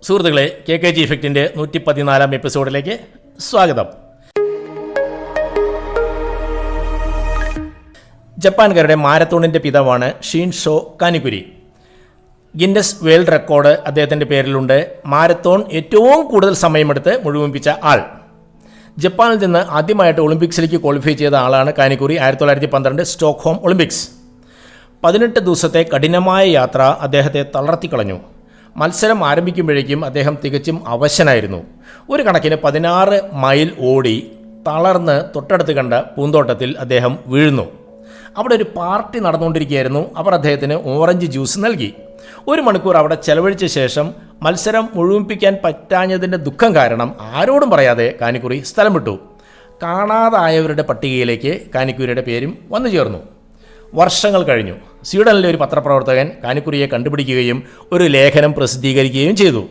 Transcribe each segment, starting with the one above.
സുഹൃത്തുക്കളെ, KKG ഇഫക്റ്റിൻ്റെ 114 എപ്പിസോഡിലേക്ക് സ്വാഗതം. ജപ്പാൻകാരുടെ മാരത്തോണിൻ്റെ പിതാവാണ് ഷിൻഷോ കാനിക്കുരി. ഗിന്നസ് വേൾഡ് റെക്കോർഡ് അദ്ദേഹത്തിൻ്റെ പേരിലുണ്ട്. മാരത്തോൺ ഏറ്റവും കൂടുതൽ സമയമെടുത്ത് മുഴുമിപ്പിച്ച ആൾ. ജപ്പാനിൽ നിന്ന് ആദ്യമായിട്ട് ഒളിമ്പിക്സിലേക്ക് ക്വാളിഫൈ ചെയ്ത ആളാണ് കാനിക്കുരി. 1912 സ്റ്റോക്ക്ഹോം ഒളിമ്പിക്സ്. 18 ദിവസത്തെ കഠിനമായ യാത്ര അദ്ദേഹത്തെ തളർത്തിക്കളഞ്ഞു. മത്സരം ആരംഭിക്കുമ്പോഴേക്കും അദ്ദേഹം തികച്ചും അവശനായിരുന്നു. ഒരു കണക്കിന് 16 മൈൽ ഓടി തളർന്ന് തൊട്ടടുത്ത് കണ്ട പൂന്തോട്ടത്തിൽ അദ്ദേഹം വീഴുന്നു. അവിടെ ഒരു പാർട്ടി നടന്നുകൊണ്ടിരിക്കുകയായിരുന്നു. അവർ അദ്ദേഹത്തിന് ഓറഞ്ച് ജ്യൂസ് നൽകി. 1 മണിക്കൂർ അവിടെ ചെലവഴിച്ച ശേഷം മത്സരം മുഴുമിപ്പിക്കാൻ പറ്റാഞ്ഞതിൻ്റെ ദുഃഖം കാരണം ആരോടും പറയാതെ കാനിക്കുരി സ്ഥലം വിട്ടു. കാണാതായവരുടെ പട്ടികയിലേക്ക് കാനിക്കുരിയുടെ പേരും വന്നു ചേർന്നു. വർഷങ്ങൾ കഴിഞ്ഞു. സ്വീഡനിലെ ഒരു പത്രപ്രവർത്തകൻ കാനിക്കുരിയെ കണ്ടുപിടിക്കുകയും ഒരു ലേഖനം പ്രസിദ്ധീകരിക്കുകയും ചെയ്തു.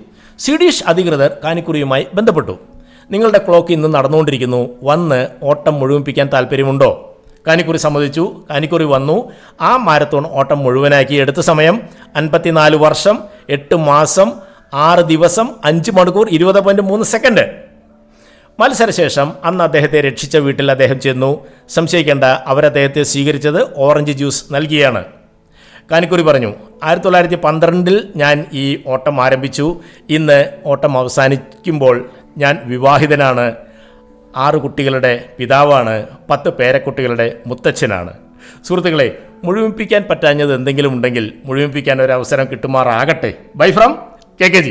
സ്വീഡിഷ് അധികൃതർ കാനിക്കുരിയുമായി ബന്ധപ്പെട്ടു. നിങ്ങളുടെ ക്ലോക്ക് ഇന്ന് നടന്നുകൊണ്ടിരിക്കുന്നു, വന്ന് ഓട്ടം മുഴുമിപ്പിക്കാൻ താല്പര്യമുണ്ടോ? കാനിക്കുരി സമ്മതിച്ചു. കാനിക്കുരി വന്നു. ആ മാരത്തോൺ ഓട്ടം മുഴുവനാക്കി. എടുത്ത സമയം 54 വർഷം 8 മാസം 6 ദിവസം 5 മണിക്കൂർ 20.3 സെക്കൻഡ്. മത്സരശേഷം അന്ന് അദ്ദേഹത്തെ രക്ഷിച്ച വീട്ടിൽ അദ്ദേഹം ചെന്നു. സംശയിക്കേണ്ട, അവരദ്ദേഹത്തെ സ്വീകരിച്ചത് ഓറഞ്ച് ജ്യൂസ് നൽകിയാണ്. കാനിക്കുരി പറഞ്ഞു, 1912 ഞാൻ ഈ ഓട്ടം ആരംഭിച്ചു. ഇന്ന് ഓട്ടം അവസാനിക്കുമ്പോൾ ഞാൻ വിവാഹിതനാണ്, 6 കുട്ടികളുടെ പിതാവാണ്, 10 പേരക്കുട്ടികളുടെ മുത്തച്ഛനാണ്. സുഹൃത്തുക്കളെ, മുഴുമിപ്പിക്കാൻ പറ്റാഞ്ഞത് എന്തെങ്കിലും ഉണ്ടെങ്കിൽ മുഴുമിപ്പിക്കാൻ ഒരു അവസരം കിട്ടുമാറാകട്ടെ. Bye from KKG.